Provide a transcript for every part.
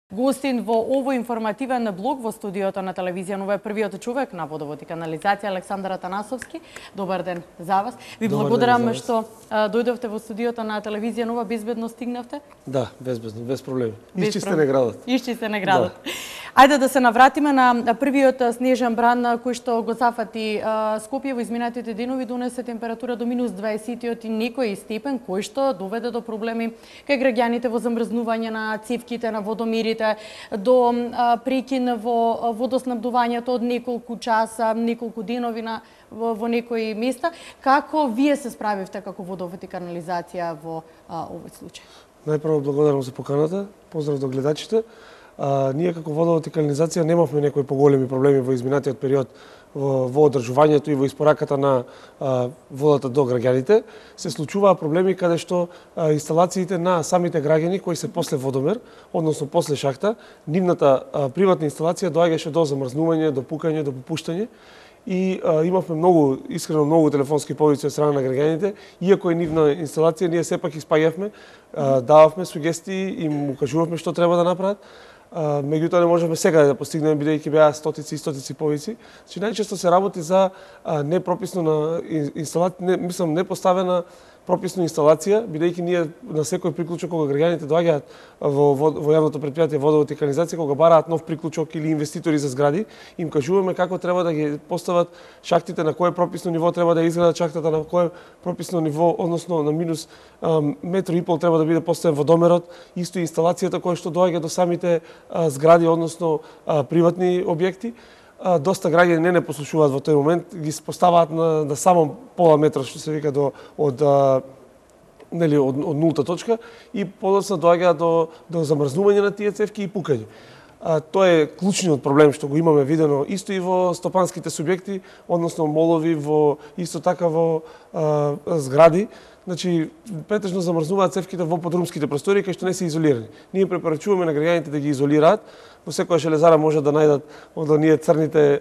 Гостин во овој информативен блог во студиото на телевизија Нова е првиот човек на водовод и канализација Александар Атанасовски. Добар ден за вас. Ви благодарам што дојдовте во студиото на телевизија Нова, безбедно стигнавте? Да, безбедно, без проблеми. Исчистен е градот. Исчистен е градот. Да. Ајде да се навратиме на првиот снежен бран кој што го зафати Скопје во изминатите денови, донесе температура до минус 20 и некој степен, кој што доведе до проблеми кај граѓаните во замрзнување на цевките, на водомерите, до прекин во водоснабдувањето од неколку часа, неколку денови во некои места. Како вие се справивте како водовод и канализација во овој случај? Најпрво благодарам за поканата, поздрав до гледачите. Ние како водовод и канализација немавме некои поголеми проблеми во изминатиот период во одржувањето и во испораката на водата до граѓаните. Се случуваа проблеми каде што инсталациите на самите граѓани кои се после водомер, односно после шахта, нивната приватна инсталација доаѓаше до замрзнување, до пукање, до попуштање. И имавме искрено многу телефонски повици од страна на граѓаните, иако е нивна инсталација, ние сепак испаѓавме, дававме сугестии, им укажувавме што треба да направат. Меѓутоа не можеме сега да постигнеме, бидејќи беа стотици и стотици повици. Значи најчесто се работи за непрописно на инсталација, непоставена прописна инсталација, бидејќи ние на секој приклучок кога граѓаните доаѓаат во јавното претпријатие водовод и канализација, кога бараат нов приклучок или инвеститори за згради, им кажуваме како треба да ги постават шахтите, на кое прописно ниво треба да изградат шахтата, на кое прописно ниво, односно на минус метро и пол треба да биде поставен водомерот, исто инсталацијата која што доаѓа до самите згради, односно приватни објекти. Доста граѓани не послушуваат во тој момент, ги поставаат на само пола метра, што се вика од нулта точка, и подоцна доаѓа до замрзнување на тие цевки и пукање. Тоа е клучниот проблем што го имаме видено исто и во стопанските субјекти, односно молови, исто така во згради. Значи, претежно замрзнуваат цевките во подрумските простори кај што не се изолирани. Ние препорачуваме на граѓаните да ги изолираат. Во секоја железара може да најдат од оние црните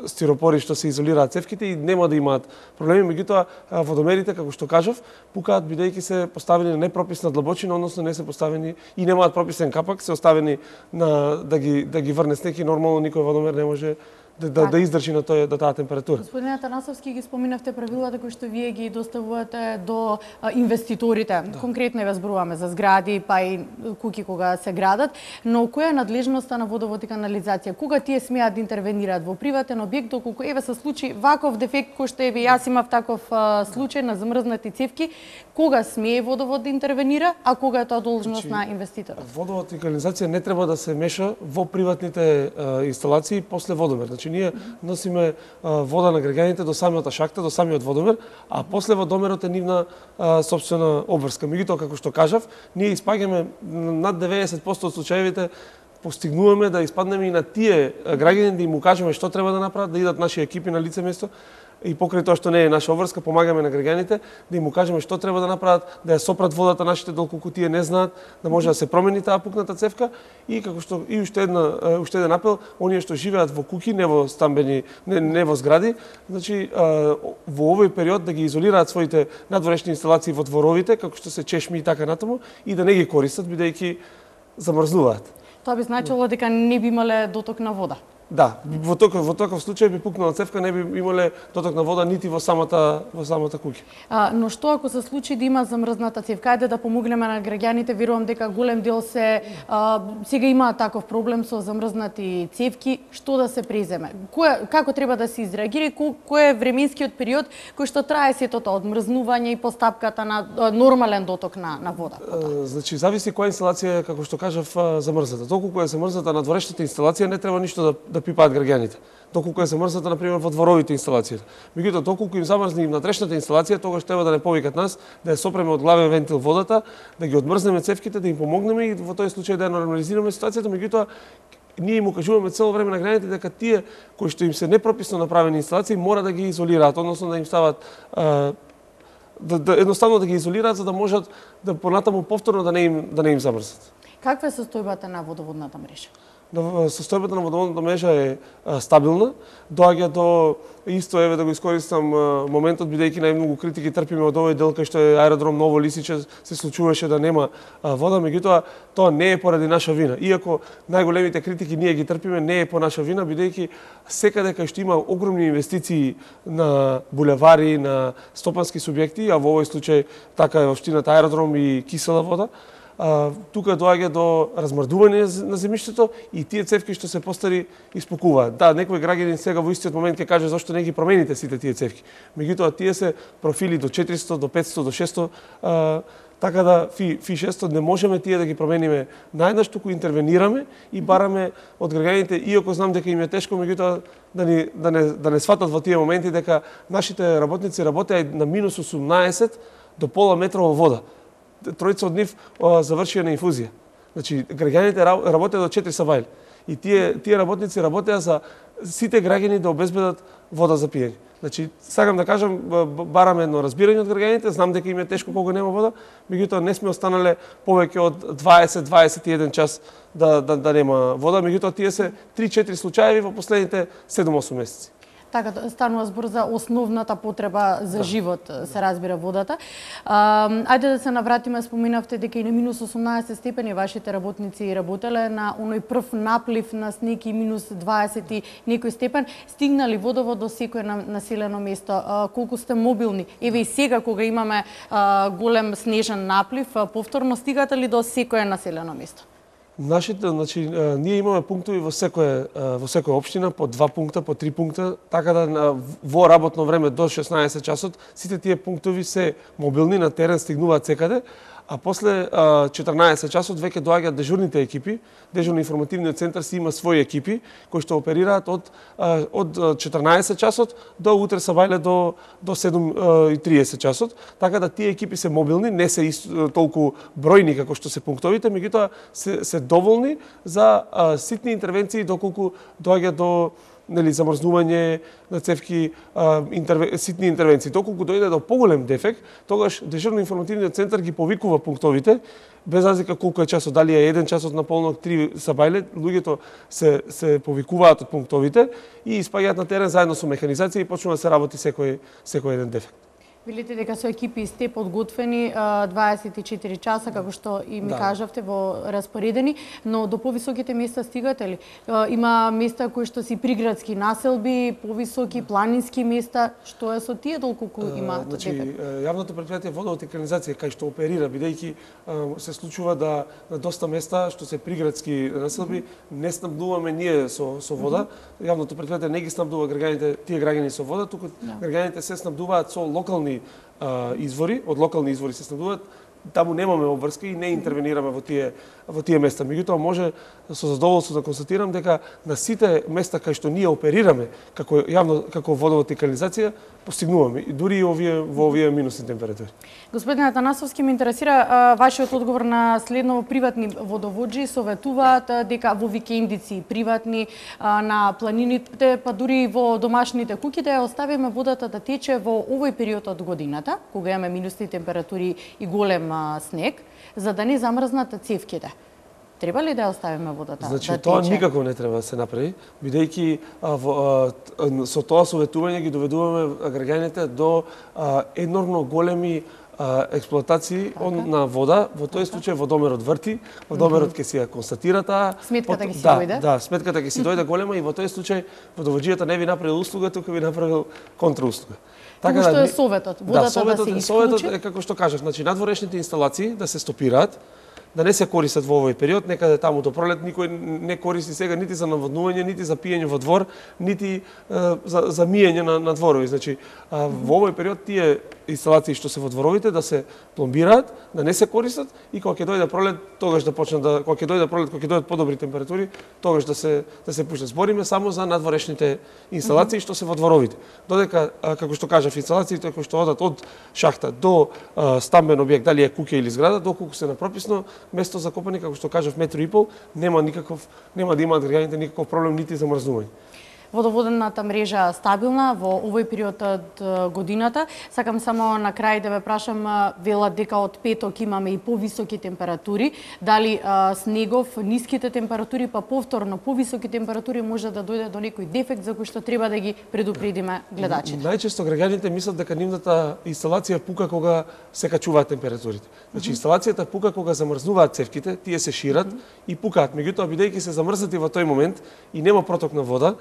стиропори што се изолираат цевките и нема да имаат проблеми, меѓутоа водомерите, како што кажав, пукаат бидејќи се поставени на непрописна длабочина, односно не се поставени и немаат прописен капак, се оставени да ги врне снег и нормално никој водомер не може да издржи на таа температура. Господин Атанасовски, ги споминавте правилата кои што вие ги доставувате до инвеститорите. Да. Конкретно ја зборуваме за згради, па и куќи кога се градат, но која е надлежноста на водовод и канализација? Кога тие смеат да интервенираат во приватен објект, доколку се случи ваков дефект кој што јас имав таков случај на замрзнати цевки, кога смее водовод да интервенира, а кога е тоа должност на инвеститорот? Водовод и канализација не треба да се меша во приватните инсталации после водомер. Значи ние носиме вода на граѓаните до самиот шахта, до самиот водомер, а после водомерот е нивна сопствена обврска. Меѓутоа, како што кажав, ние испаѓаме над 90% од случаевите, постигнуваме да испаднеме и на тие граѓани, да им укажеме што треба да направат, да идат наши екипи на лице место, и покрај тоа што не е наша обврска, помагаме на граѓаните да им укажеме што треба да направат, да ја сопрат водата нашите доколку тие не знаат, да може да се промени таа пукната цевка и како што и уште еден апел, оние што живеат во куќи, не во стамбени, не во згради, значи во овој период да ги изолираат своите надворешни инсталации во дворовите, како што се чешми и така натаму, и да не ги користат бидејќи замрзнуваат. Тоа би значило дека не би имале доток на вода. Да, во таков случај би пукнала цевка, не би имале доток на вода нити во самата куќа. Но што ако се случи да има замрзната цевка? Ајде да помогнеме на граѓаните, верувам дека голем дел сега имаат таков проблем со замрзнати цевки, што да се преземе? Како треба да се изреагира? Кој е временскиот период кој што трае сето тоа одмрзнување и постапката на нормален доток на вода? Значи зависи која инсталација, како што кажав, замрзната. Доколку е замрзната надворешната инсталација, не треба ништо да пипаат граѓаните. Доколку е замрзната, например, во дворовите инсталации. Меѓутоа, доколку им замрзне и внатрешната инсталација, тогаш треба да не повикат нас, да ја сопреме од главен вентил водата, да ги одмрзнеме цевките, да им помогнеме и во тој случај да ја нормализираме ситуацијата. Меѓутоа, ние им укажуваме цело време на граѓаните дека тие кои што им се непрописно направени инсталации мора да ги изолираат, односно да им стават едноставно да ги изолираат за да можат да понатаму повторно да не им замрзнат. Каква е состојбата на водоводната мрежа? состојбата на водоводната мрежа е стабилна, доаѓа до исто да го искористам моментот бидејќи најмногу критики трпиме од овој дел кај што е аеродром Ново Лисиче, се случуваше да нема вода, меѓутоа тоа не е поради наша вина. Иако најголемите критики ние ги трпиме, не е по наша вина бидејќи секаде кај што има огромни инвестиции на булевари, на стопански субјекти, а во овој случај така е општината аеродром и кисела вода, тука доаѓа до размрдување на земјиштето и тие цевки што се постари испукуваат. Да, некој граѓанин сега во истиот момент ќе каже зошто не ги промените сите тие цевки. Меѓутоа тие се профили до 400, до 500, до 600, така да фи 600 не можеме тие да ги промениме наеднаш, туку интервенираме и бараме од граѓаните, иако знам дека им е тешко, меѓутоа да не сватат во тие моменти дека нашите работници работеа на минус 18 до пола метра во вода. Тројца од нив завршија на инфузија. Значи, граѓаните работеа до 4 сабајли. И тие работници работеа за сите граѓани да обезбедат вода за пиење. Значи, сакам да кажам, бараме едно разбирање од граѓаните, знам дека им е тешко кога нема вода, меѓутоа не сме останале повеќе од 20-21 час да нема вода, меѓутоа тие се 3-4 случаеви во последните 7-8 месеци. Така, станува збор за основната потреба за живот, се разбира водата. Ајде да се навратиме, споминавте дека и на минус 18 степени вашите работници работеле на оној прв наплив на снег и минус 20 и некој степен. Стигнали водовод до секој населено место? Колку сте мобилни? Еве и сега кога имаме голем снежен наплив, повторно стигате ли до секој населено место? Значи, ние имаме пунктови во секоја општина, по 2 пункта, по 3 пункта, така да во работно време до 16 часот, сите тие пунктови се мобилни, на терен стигнуваат секаде, а после 14 часот веќе доаѓаат дежурните екипи. Дежурно-информативниот центар си има своји екипи кои што оперираат од 14 часот до утре сабајле до 7:30 часот. Така да тие екипи се мобилни, не се толку бројни како што се пунктовите, меѓутоа се доволни за ситни интервенции доколку доаѓа до замрзнување на цевки, ситни интервенции. Доколку дојде до поголем дефект, тогаш дежурно-информативниот центар ги повикува пунктовите, без разлика колку е часот, дали е 1 часот на полнок, 3 сабајле, луѓето се повикуваат од пунктовите и испаѓаат на терен заедно со механизација и почнува да се работи секој еден дефект. Велите дека со екипи сте подготвени 24 часа, како што и ми кажавте, во распоредени, но до повисоките места стигате ли? Има места кои што си приградски населби, повисоки планински места, што е со тие доколку има дефект? Јавното претпријатие Водовод и канализација кај што оперира, бидејќи се случува да на доста места што се приградски населби не снабдуваме ние со вода. Јавното претпријатие не ги снабдува тие граѓани со вода, туку граѓаните се снабдуваат со локални извори, од локални извори се снабдуваат. Таму немаме обврска и не интервенираме во тие места. Меѓутоа може со задоволство да констатирам дека на сите места кај што ние оперираме како водовод и канализација постигнуваме и дури и во овие минусни температури. Господин Атанасовски, ме интересира вашиот одговор на следно. Приватни водоводжи советуваат дека во викендици приватни на планините, па дури и во домашните куќи да ја оставиме водата да тече во овој период од годината, кога имаме минусни температури и голем снег, за да не замрзнат цевките. Треба ли да ја оставиме водата да тече? Тоа никако не треба да се направи, бидејќи со тоа советување ги доведуваме граѓаните до енормно големи експлоатации на вода. Во тој случај водомерот врти, водомерот ќе си ја констатира таа. Сметката ќе си дојде? Да, сметката ќе си дојде голема и во тој случај водоводжијата не ви направил услуга, туку ви направил контрауслуга. Така што е советот, водата да се исклучи? Советот е како што кажав, значи надворешните инсталации да се стопираат, да не се користат во овој период, некаде таму до пролет никој не користи сега нити за наводнување, нити за пиење во двор, нити за миење на дворови. Значи, во овој период тие инсталации што се во дворовите да се пломбираат, да не се користат и кога ќе дојде пролет, тогаш да почнат кога ќе дојдат подобри температури, тогаш да се пуштат. Збориме само за надворешните инсталации што се во дворовите. Додека како што кажав, инсталациите кои што одат од шахта до стамбен објект, дали е куќа или зграда, доколку се на прописно место за копање, како што кажав, 1,5 метри, нема да имаат граѓаните никаков проблем нити за мрзнување. водоводната мрежа стабилна во овој период од годината. Сакам само на крај да ве прашам, велат дека од петок имаме и повисоки температури, дали снегов, ниските температури, па повторно повисоки температури може да дојде до некој дефект за кој што треба да ги предупредиме гледачите? Најчесто граѓаните мислат дека нивната инсталација пука кога се качуваат температурите. Значи инсталацијата пука кога замрзнуваат цевките, тие се шират и пукаат. Меѓутоа, бидејќи се замрзнати во тој момент и нема проток на вода,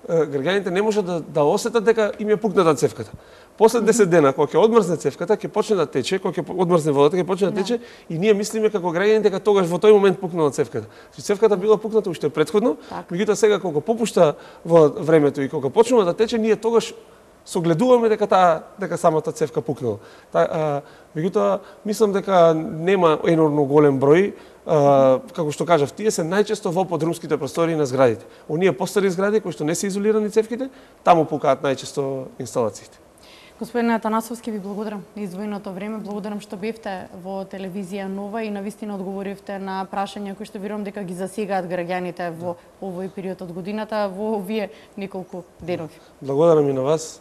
граѓаните не може да осетат дека им е пукната цевката. После 10 дена, кога ќе одмрзне цевката, ќе почне да тече, кога ќе одмрзне водата, ќе почне да тече и ние мислиме како граѓани дека тогаш во тој момент пукнала цевката. Цевката била пукната уште претходно, меѓутоа сега кога попушта во времето и кога почнува да тече, ние тогаш согледуваме дека самата цевка пукнала. Меѓутоа, мислам дека нема енормно голем број, како што кажав, тие се најчесто во подрумските простории на зградите. Оние постари згради кои што не се изолирани цевките, таму пукаат најчесто инсталациите. Господине Атанасовски, ви благодарам за издвоеното време, благодарам што бевте во телевизија Нова и навистина одговоривте на прашања кои што верувам дека ги засегаат граѓаните во овој период од годината, во овие неколку денови. Благодарам и на вас.